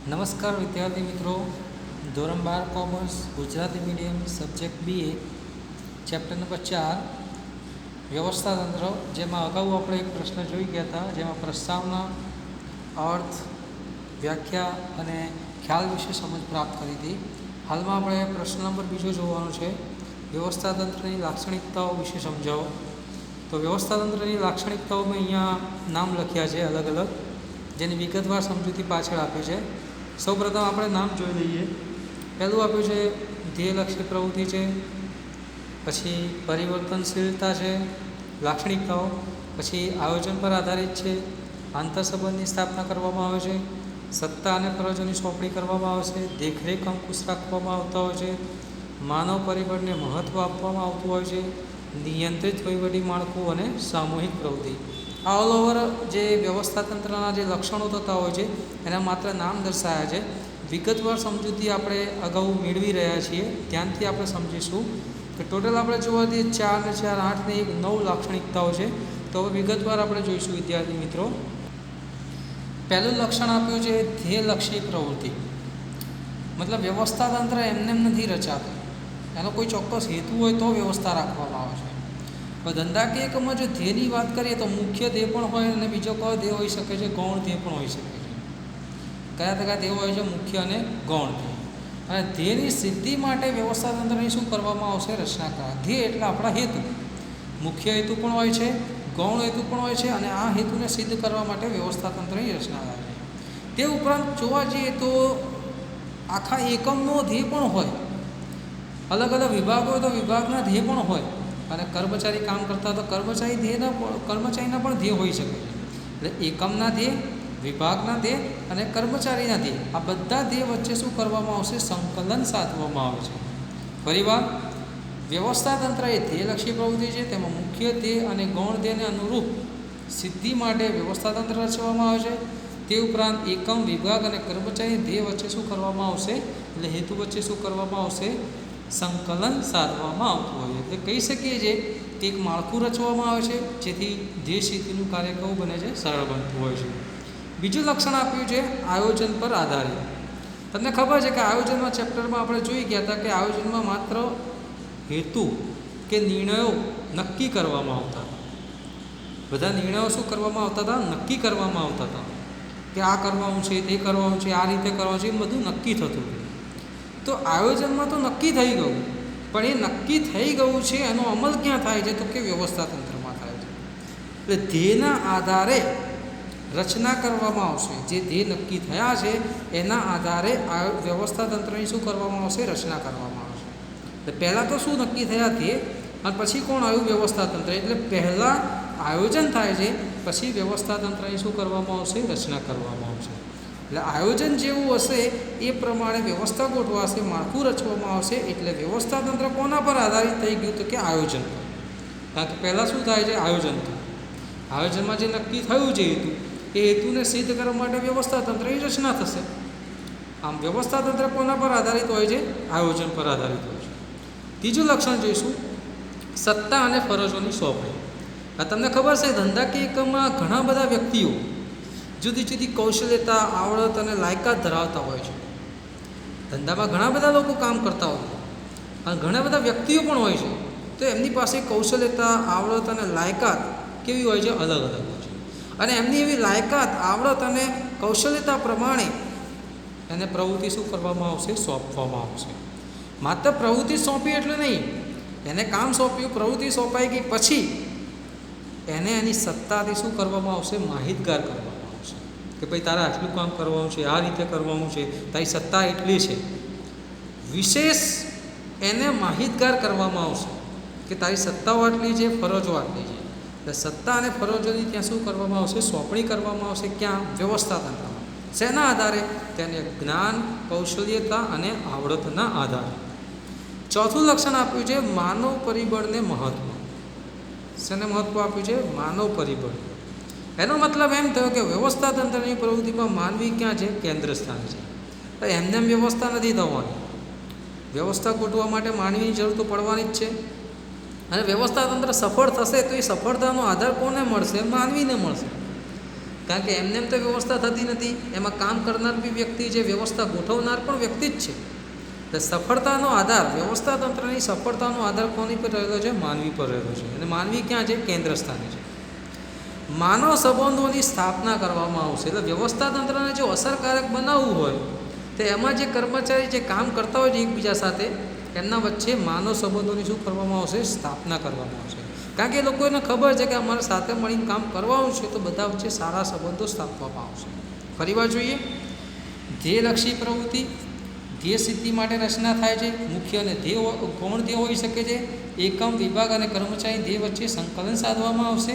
નમસ્કાર વિદ્યાર્થી મિત્રો, ધોરણ 12 commerce Gujarati medium subject BA chapter number 4 વ્યવસ્થાતંત્ર, જેમાં અગાઉ આપણે એક પ્રશ્ન જોઈ ગયા હતા, જેમાં પ્રસ્તાવના, અર્થ, વ્યાખ્યા અને ખ્યાલ વિશે સમજ પ્રાપ્ત કરી હતી. હાલમાં આપણે પ્રશ્ન નંબર 2 જોવાનો છે. વ્યવસ્થાતંત્રની લાક્ષણિકતાઓ વિશે સમજાવો. તો વ્યવસ્થાતંત્રની લાક્ષણિકતાઓમાં અહીંયા નામ લખ્યા છે અલગ અલગ, જેની વિગતવાર સમજૂતી પાછળ આપે છે. સૌપ્રથમ આપણે નામ જોઈ લઈએ. પહેલું આપ્યું છે ધ્યેયલક્ષી પ્રવૃત્તિ છે, પછી પરિવર્તનશીલતા છે લાક્ષણિકતાઓ, પછી આયોજન પર આધારિત છે, આંતરસંબંધની સ્થાપના કરવામાં આવે છે, સત્તા અને ફરજોની સોંપણી કરવામાં આવે છે, દેખરેખ અંકુશ રાખવામાં આવતા હોય છે, માનવ પરિબળને મહત્ત્વ આપવામાં આવતું હોય છે, નિયંત્રિત વહીવટી માળખું અને સામૂહિક પ્રવૃત્તિ. આ ઓલ ઓવર જે વ્યવસ્થાતંત્રના જે લક્ષણો થતા હોય છે એના માત્ર નામ દર્શાવ્યા છે. વિગતવાર સમજૂતી આપણે અગાઉ મેળવી રહ્યા છીએ, ધ્યાનથી આપણે સમજીશું કે ટોટલ આપણે જોવા દઈએ 4 ને 4 8 ને 1 9 લાક્ષણિકતાઓ છે. તો હવે વિગતવાર આપણે જોઈશું વિદ્યાર્થી મિત્રો. પહેલું લક્ષણ આપ્યું છે ધ્યેયલક્ષી પ્રવૃત્તિ. મતલબ વ્યવસ્થાતંત્ર એમને એમ નથી રચાતું, એનો કોઈ ચોક્કસ હેતુ હોય તો વ્યવસ્થા રાખવામાં આવે છે. ધંધાકીય એકમમાં જો ધ્યેયની વાત કરીએ તો મુખ્ય ધ્યેય પણ હોય અને બીજો કયો ધ્યેય હોઈ શકે છે, ગૌણ ધ્યેય પણ હોઈ શકે છે. કયા કયા ધ્યેય હોય છે? મુખ્ય અને ગૌણ ધ્યેય. અને ધ્યેયની સિદ્ધિ માટે વ્યવસ્થાતંત્રની શું કરવામાં આવશે? રચના કરવા. ધ્યેય એટલે આપણા હેતુ, મુખ્ય હેતુ પણ હોય છે, ગૌણ હેતુ પણ હોય છે, અને આ હેતુને સિદ્ધ કરવા માટે વ્યવસ્થાતંત્રની રચના થાય છે. તે ઉપરાંત જોવા જઈએ તો આખા એકમનો ધ્યેય પણ હોય, અલગ અલગ વિભાગ હોય તો વિભાગના ધ્યેય પણ હોય, અને કર્મચારી કામ કરતા તો કર્મચારીના પણ ધ્યેય હોઈ શકે છે. એટલે એકમના ધ્યેય, વિભાગના ધ્યેય અને કર્મચારીના ધ્યેય, આ બધા ધ્યેય વચ્ચે શું કરવામાં આવશે? સંકલન સાધવામાં આવે છે. ફરીવાર, વ્યવસ્થાતંત્ર એ ધ્યેયલક્ષી પ્રવૃત્તિ છે. તેમાં મુખ્ય ધ્યેય અને ગૌણ ધ્યેયને અનુરૂપ સિદ્ધિ માટે વ્યવસ્થાતંત્ર રચવામાં આવે છે. તે ઉપરાંત એકમ, વિભાગ અને કર્મચારી ધ્યેય વચ્ચે શું કરવામાં આવશે? એટલે હેતુ વચ્ચે શું કરવામાં આવશે? સંકલન સાધવામાં આવતું હોય. એટલે કહી શકીએ છીએ કે એક માળખું રચવામાં આવે છે, જેથી ધ્યેય સિદ્ધિનું કાર્ય કેવું બને છે? સરળ બનતું હોય છે. બીજું લક્ષણ આપ્યું છે આયોજન પર આધારિત. તમને ખબર છે કે આયોજનના ચેપ્ટરમાં આપણે જોઈ ગયા હતા કે આયોજનમાં માત્ર હેતુ કે નિર્ણયો નક્કી કરવામાં આવતા હતા. બધા નિર્ણયો શું કરવામાં આવતા હતા? નક્કી કરવામાં આવતા હતા કે આ કરવાનું છે, તે કરવાનું છે, આ રીતે કરવાનું છે, એ બધું નક્કી થતું હતું. તો આયોજનમાં તો નક્કી થઈ ગયું, પણ એ નક્કી થઈ ગયું છે એનો અમલ ક્યાં થાય છે? તો કે વ્યવસ્થાતંત્રમાં થાય છે. એટલે ધ્યેયના આધારે રચના કરવામાં આવશે. જે ધ્યેય નક્કી થયા છે એના આધારે આ વ્યવસ્થાતંત્રની શું કરવામાં આવશે? રચના કરવામાં આવશે. એટલે પહેલાં તો શું નક્કી થયા ધ્યેય, અને પછી કોણ આવ્યું? વ્યવસ્થાતંત્ર. એટલે પહેલાં આયોજન થાય છે, પછી વ્યવસ્થાતંત્રની શું કરવામાં આવશે? રચના કરવામાં આવશે. એટલે આયોજન જેવું હશે એ પ્રમાણે વ્યવસ્થા ગોઠવાશે, માળખું રચવામાં આવશે. એટલે વ્યવસ્થાતંત્ર કોના પર આધારિત થઈ ગયું? તો કે આયોજન પર. કારણ કે પહેલાં શું થાય છે? આયોજન થાય. આયોજનમાં જે નક્કી થયું છે હેતુ, એ હેતુને સિદ્ધ કરવા માટે વ્યવસ્થાતંત્રની રચના થશે. આમ વ્યવસ્થાતંત્ર કોના પર આધારિત હોય છે? આયોજન પર આધારિત હોય છે. ત્રીજું લક્ષણ જોઈશું, સત્તા અને ફરજોની સોંપણી. આ તમને ખબર છે ધંધાકીય એકમમાં ઘણા બધા વ્યક્તિઓ જુદી જુદી કૌશલ્યતા, આવડત અને લાયકાત ધરાવતા હોય છે. ધંધામાં ઘણા બધા લોકો કામ કરતા હોય છે અને ઘણા બધા વ્યક્તિઓ પણ હોય છે. તો એમની પાસે કૌશલ્યતા, આવડત અને લાયકાત કેવી હોય છે? અલગ અલગ હોય છે. અને એમની એવી લાયકાત, આવડત અને કૌશલ્યતા પ્રમાણે એને પ્રવૃત્તિ શું કરવામાં આવશે? સોંપવામાં આવશે. માત્ર પ્રવૃત્તિ સોંપી એટલે નહીં, એને કામ સોંપ્યું, પ્રવૃત્તિ સોંપાઈ ગઈ પછી એને એની સત્તાથી શું કરવામાં આવશે? માહિતગાર કરવામાં આવશે કે ભાઈ તારે આટલું કામ કરવાનું છે, આ રીતે કરવાનું છે, તારી સત્તા એટલી છે. વિશેષ એને માહિતગાર કરવામાં આવશે કે તારી સત્તાઓ આટલી છે, ફરજો આટલી છે. એટલે સત્તા અને ફરજોની ત્યાં શું કરવામાં આવશે? સોંપણી કરવામાં આવશે. ક્યાં? વ્યવસ્થાતંત્રમાં. શેના આધારે? તેને જ્ઞાન, કૌશલ્યતા અને આવડતના આધારે. ચોથું લક્ષણ આપ્યું છે માનવ પરિબળને મહત્ત્વ. શેને મહત્ત્વ આપ્યું છે? માનવ પરિબળ. એનો મતલબ એમ થયો કે વ્યવસ્થાતંત્રની પ્રવૃત્તિમાં માનવી ક્યાં છે? કેન્દ્ર સ્થાને છે. તો એમને એમ વ્યવસ્થા નથી થવાની. વ્યવસ્થા ગોઠવવા માટે માનવીની જરૂર તો પડવાની જ છે. અને વ્યવસ્થાતંત્ર સફળ થશે તો એ સફળતાનો આધાર કોને મળશે? માનવીને મળશે. કારણ કે એમને એમ તો વ્યવસ્થા થતી નથી, એમાં કામ કરનાર બી વ્યક્તિ છે, વ્યવસ્થા ગોઠવનાર પણ વ્યક્તિ જ છે. એટલે સફળતાનો આધાર, વ્યવસ્થા તંત્રની સફળતાનો આધાર કોની પર રહેલો છે? માનવી પર રહેલો છે. અને માનવી ક્યાં છે? કેન્દ્ર સ્થાને છે. માનવ સંબંધોની સ્થાપના કરવામાં આવશે. એટલે વ્યવસ્થા તંત્રને જો અસરકારક બનાવવું હોય તો એમાં જે કર્મચારી જે કામ કરતા હોય છે એકબીજા સાથે, એમના વચ્ચે માનવ સંબંધોની શું કરવામાં આવશે? સ્થાપના કરવામાં આવશે. કારણ કે એ લોકોને ખબર છે કે અમારે સાથે મળીને કામ કરવાનું છે, તો બધા વચ્ચે સારા સંબંધો સ્થાપવામાં આવશે. ફરીવાર જોઈએ, ધ્યેયલક્ષી પ્રવૃત્તિ, ધ્યેય સિદ્ધિ માટે રચના થાય છે. મુખ્ય અને ધ્યેય ગૌણ ધ્યેય હોઈ શકે છે. એકમ, વિભાગ અને કર્મચારી ધ્યેય વચ્ચે સંકલન સાધવામાં આવશે.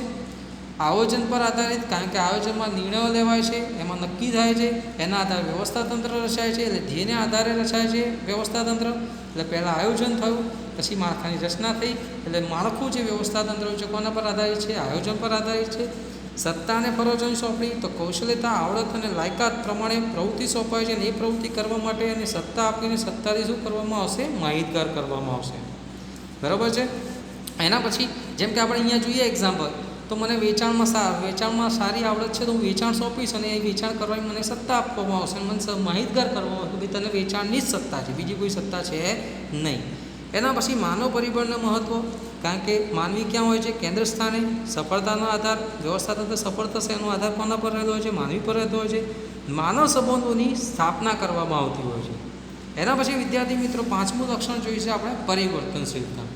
આયોજન પર આધારિત, કારણ કે આયોજનમાં નિર્ણયો લેવાય છે, એમાં નક્કી થાય છે, એના આધારે વ્યવસ્થા તંત્ર રચાય છે. એટલે ધ્યેયને આધારે રચાય છે વ્યવસ્થા તંત્ર. એટલે પહેલાં આયોજન થયું, પછી માળખાની રચના થઈ. એટલે માળખું જે વ્યવસ્થા તંત્ર છે કોના પર આધારિત છે? આયોજન પર આધારિત છે. સત્તા અને ફરજોની સોંપણી, તો કૌશલ્યતા, આવડત અને લાયકાત પ્રમાણે પ્રવૃત્તિ સોંપાય છે, અને એ પ્રવૃત્તિ કરવા માટે એને સત્તા આપીને સત્તાથી શું કરવામાં આવશે? માહિતગાર કરવામાં આવશે. બરાબર છે. એના પછી જેમ કે આપણે અહીંયા જોઈએ એક્ઝામ્પલ, તો મને વેચાણમાં સારી આવડત છે, તો હું વેચાણ સોંપીશ અને એ વેચાણ કરવાની મને સત્તા આપવામાં આવશે, મને માહિતગાર કરવામાં આવશે કે ભાઈ તને વેચાણની જ સત્તા છે, બીજી કોઈ સત્તા છે નહીં. એના પછી માનવ પરિબળનું મહત્ત્વ, કારણ કે માનવી ક્યાં હોય છે? કેન્દ્ર સ્થાને. સફળતાનો આધાર, વ્યવસ્થા તંત્ર સફળ થશે એનો આધાર કોના પર રહેલો હોય છે? માનવી પર રહેતો હોય છે. માનવ સંબંધોની સ્થાપના કરવામાં આવતી હોય છે. એના પછી વિદ્યાર્થી મિત્રો પાંચમું લક્ષણ જોઈશે આપણે, પરિવર્તનશીલતા.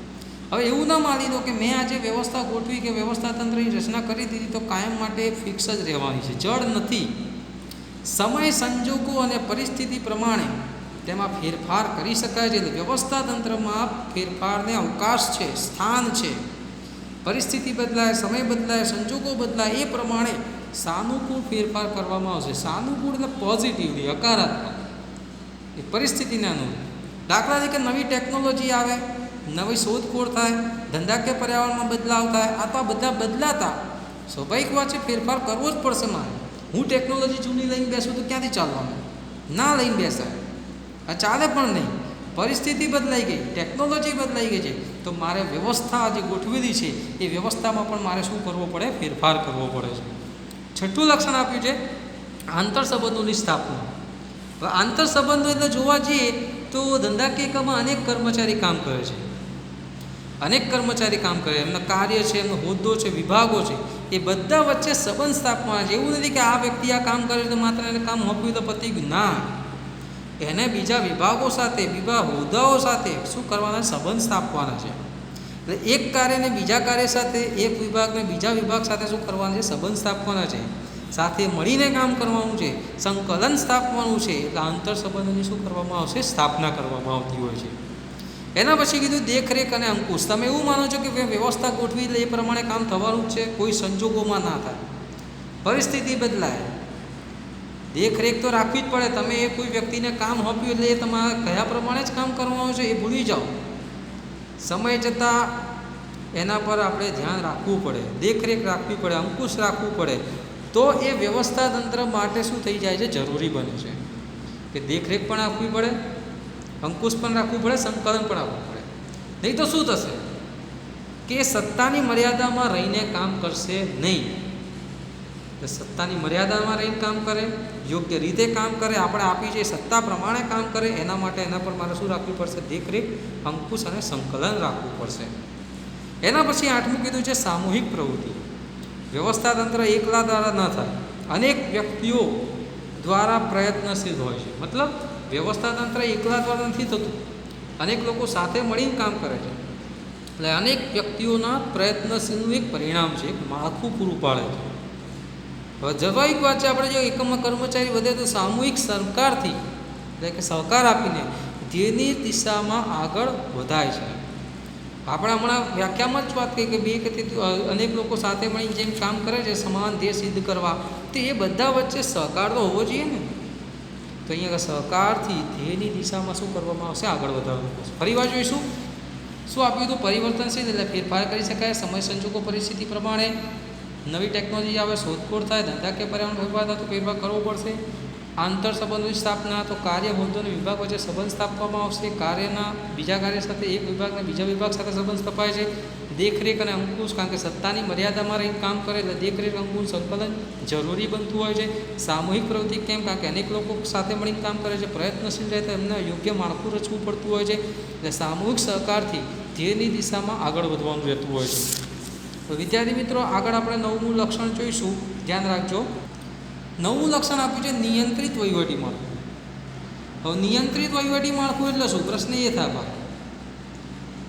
હવે એવું ના માની લો કે મેં આજે વ્યવસ્થા ગોઠવી કે વ્યવસ્થા તંત્રની રચના કરી દીધી તો કાયમ માટે ફિક્સ જ રહેવાની છે. જડ નથી. સમય, સંજોગો અને પરિસ્થિતિ પ્રમાણે તેમાં ફેરફાર કરી શકાય છે. એટલે વ્યવસ્થા તંત્રમાં ફેરફારને અવકાશ છે, સ્થાન છે. પરિસ્થિતિ બદલાય, સમય બદલાય, સંજોગો બદલાય, એ પ્રમાણે સાનુકૂળ ફેરફાર કરવામાં આવશે. સાનુકૂળ એટલે પોઝિટિવલી, હકારાત્મક, એ પરિસ્થિતિને અનુરૂપ. દાખલા તરીકે નવી ટેકનોલોજી આવે, નવી શોધખોળ થાય, ધંધાકીય પર્યાવરણમાં બદલાવ થાય, આ તો આ બધા બદલાતા સ્વાભાવિક વાત છે, ફેરફાર કરવો જ પડશે મારે. હું ટેકનોલોજી જૂની લઈને બેસું તો ક્યાંથી ચાલવાનું? ના લઈને બેસાય, આ ચાલે પણ નહીં. પરિસ્થિતિ બદલાઈ ગઈ, ટેકનોલોજી બદલાઈ ગઈ છે, તો મારે વ્યવસ્થા જે ગોઠવેલી છે એ વ્યવસ્થામાં પણ મારે શું કરવો પડે? ફેરફાર કરવો પડે છે. છઠ્ઠું લક્ષણ આપ્યું છે આંતર સંબંધોની સ્થાપના. હવે આંતર સંબંધો એટલે જોવા જઈએ તો ધંધાકીય કામમાં અનેક કર્મચારી કામ કરે છે, એમના કાર્ય છે, એમનો હોદ્દો છે, વિભાગો છે, એ બધા વચ્ચે સંબંધ સ્થાપવાના છે. એવું નથી કે આ વ્યક્તિ આ કામ કરે તો માત્ર એને કામ સોંપ્યું તો પતી ગયું. ના, એને બીજા વિભાગો સાથે, બીજા હોદ્દાઓ સાથે શું કરવાના? સંબંધ સ્થાપવાના છે. એટલે એક કાર્યને બીજા કાર્ય સાથે, એક વિભાગને બીજા વિભાગ સાથે શું કરવાના છે? સંબંધ સ્થાપવાના છે. સાથે મળીને કામ કરવાનું છે, સંકલન સ્થાપવાનું છે. એટલે આંતર સંબંધોની શું કરવામાં આવશે? સ્થાપના કરવામાં આવતી હોય છે. એના પછી કીધું દેખરેખ અને અંકુશ. તમે એવું માનો છો કે વ્યવસ્થા ગોઠવી એટલે એ પ્રમાણે કામ થવાનું જ છે? કોઈ સંજોગોમાં ના થાય, પરિસ્થિતિ બદલાય. દેખરેખ તો રાખવી જ પડે. તમે એ કોઈ વ્યક્તિને કામ સોંપ્યું એટલે એ તમારે કયા પ્રમાણે જ કામ કરવાનું છે એ ભૂલી જાઓ. સમય જતાં એના પર આપણે ધ્યાન રાખવું પડે, દેખરેખ રાખવી પડે, અંકુશ રાખવું પડે. તો એ વ્યવસ્થા તંત્ર માટે શું થઈ જાય છે? જરૂરી બને છે કે દેખરેખ પણ રાખવી પડે, અંકુશ પણ રાખવું પડે, સંકલન પણ રાખવું પડે. નહીં તો શું થશે કે સત્તાની મર્યાદામાં રહીને કામ કરશે નહીં. એટલે સત્તાની મર્યાદામાં રહીને કામ કરે, યોગ્ય રીતે કામ કરે, આપણે આપી છે સત્તા પ્રમાણે કામ કરે. એના માટે એના પર મારે શું રાખવી પડશે? દેખરેખ, અંકુશ અને સંકલન રાખવું પડશે. એના પછી આઠમું કીધું છે સામૂહિક પ્રવૃત્તિ. વ્યવસ્થા તંત્ર એકલા દ્વારા ન થાય, અનેક વ્યક્તિઓ દ્વારા પ્રયત્નશીલ હોય છે. મતલબ વ્યવસ્થા તંત્ર એકલા દ્વારા નથી થતું, અનેક લોકો સાથે મળીને કામ કરે છે. એટલે અનેક વ્યક્તિઓના પ્રયત્નશીલનું એક પરિણામ છે, એક માળખું પૂરું પાડે છે. હવે સ્વાભાવિક વાત છે, આપણે જો એકમમાં કર્મચારી વધે તો સામૂહિક સહકારથી, એટલે કે સહકાર આપીને ધ્યેયની દિશામાં આગળ વધાય છે. આપણે હમણાં વ્યાખ્યામાં જ વાત કરી કે બે કે અનેક લોકો સાથે મળીને જેમ કામ કરે છે સમાન ધ્યેય સિદ્ધ કરવા, તો એ બધા વચ્ચે સહકાર તો હોવો જોઈએ ને. તો અહીંયા સહકારથી ધ્યેયની દિશામાં શું કરવામાં આવશે? આગળ વધારવાનું આવશે. ફરી વાર જોઈશું શું આપ્યું હતું? પરિવર્તનશીલ એટલે ફેરફાર કરી શકાય, સમય સંજોગો પરિસ્થિતિ પ્રમાણે. નવી ટેકનોલોજી આવે, શોધખોળ થાય, ધંધાકીય પર્યાવરણ ફેરફાર થાય તો ફેરફાર કરવો પડશે. આંતર સંબંધોની સ્થાપના, તો કાર્ય, હોદ્દો અને વિભાગ વચ્ચે સંબંધ સ્થાપવામાં આવશે. કાર્યના બીજા કાર્ય સાથે એક વિભાગના બીજા વિભાગ સાથે સંબંધ સ્થપાય છે. દેખરેખ અને અંકુશ, કારણ કે સત્તાની મર્યાદામાં રહીને કામ કરે એટલે દેખરેખ અંકુશ સંકલન જરૂરી બનતું હોય છે. સામૂહિક પ્રવૃત્તિ કેમ? કારણ કે અનેક લોકો સાથે મળીને કામ કરે છે. પ્રયત્નશીલ રહે તો એમને યોગ્ય માળખું રચવું પડતું હોય છે. એટલે સામૂહિક સહકારથી ધ્યેયની દિશામાં આગળ વધવાનું રહેતું હોય છે. તો વિદ્યાર્થી મિત્રો, આગળ આપણે 9મું લક્ષણ જોઈશું. ધ્યાન રાખજો. 9મું લક્ષણ આપ્યું છે નિયંત્રિત વહીવટી માળખું. હવે નિયંત્રિત વહીવટી માળખું એટલે શું? પ્રશ્ન એ થાય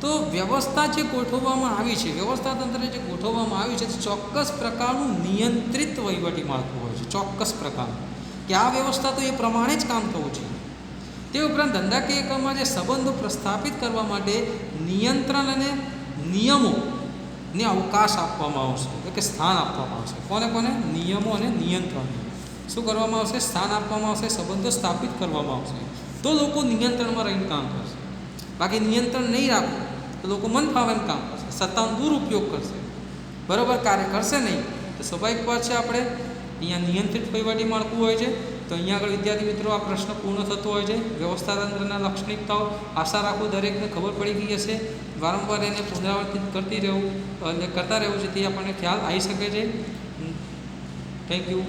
તો વ્યવસ્થા જે ગોઠવવામાં આવી છે, વ્યવસ્થા તંત્ર જે ગોઠવવામાં આવ્યું છે તે ચોક્કસ પ્રકારનું નિયંત્રિત વહીવટી માળખું હોય છે. ચોક્કસ પ્રકારનું કે આ વ્યવસ્થા તો એ પ્રમાણે જ કામ થવું છે. તે ઉપરાંત ધંધાકીય એકમમાં જે સંબંધો પ્રસ્થાપિત કરવા માટે નિયંત્રણ અને નિયમોને અવકાશ આપવામાં આવશે, એટલે કે સ્થાન આપવામાં આવશે. કોને કોને? નિયમો અને નિયંત્રણ શું કરવામાં આવશે? સ્થાન આપવામાં આવશે, સંબંધો સ્થાપિત કરવામાં આવશે. તો લોકો નિયંત્રણમાં રહીને કામ કરશે. બાકી નિયંત્રણ નહીં રાખવું તો લોકો મન ફાવે એમ કામ કરશે, સત્તાનો દુરુપયોગ કરશે, બરાબર કાર્ય કરશે નહીં. તો સ્વાભાવિક વાત છે આપણે અહીંયા નિયંત્રિત વહીવટી માળખું હોય છે. તો અહીંયા આગળ વિદ્યાર્થી મિત્રો આ પ્રશ્ન પૂર્ણ થતો હોય છે. વ્યવસ્થા તંત્રના લાક્ષણિકતાઓ આશા રાખું દરેકને ખબર પડી ગઈ હશે. વારંવાર એને પુનરાવર્તિત કરતા રહેવું છે, તે આપણને ખ્યાલ આવી શકે છે. Thank you.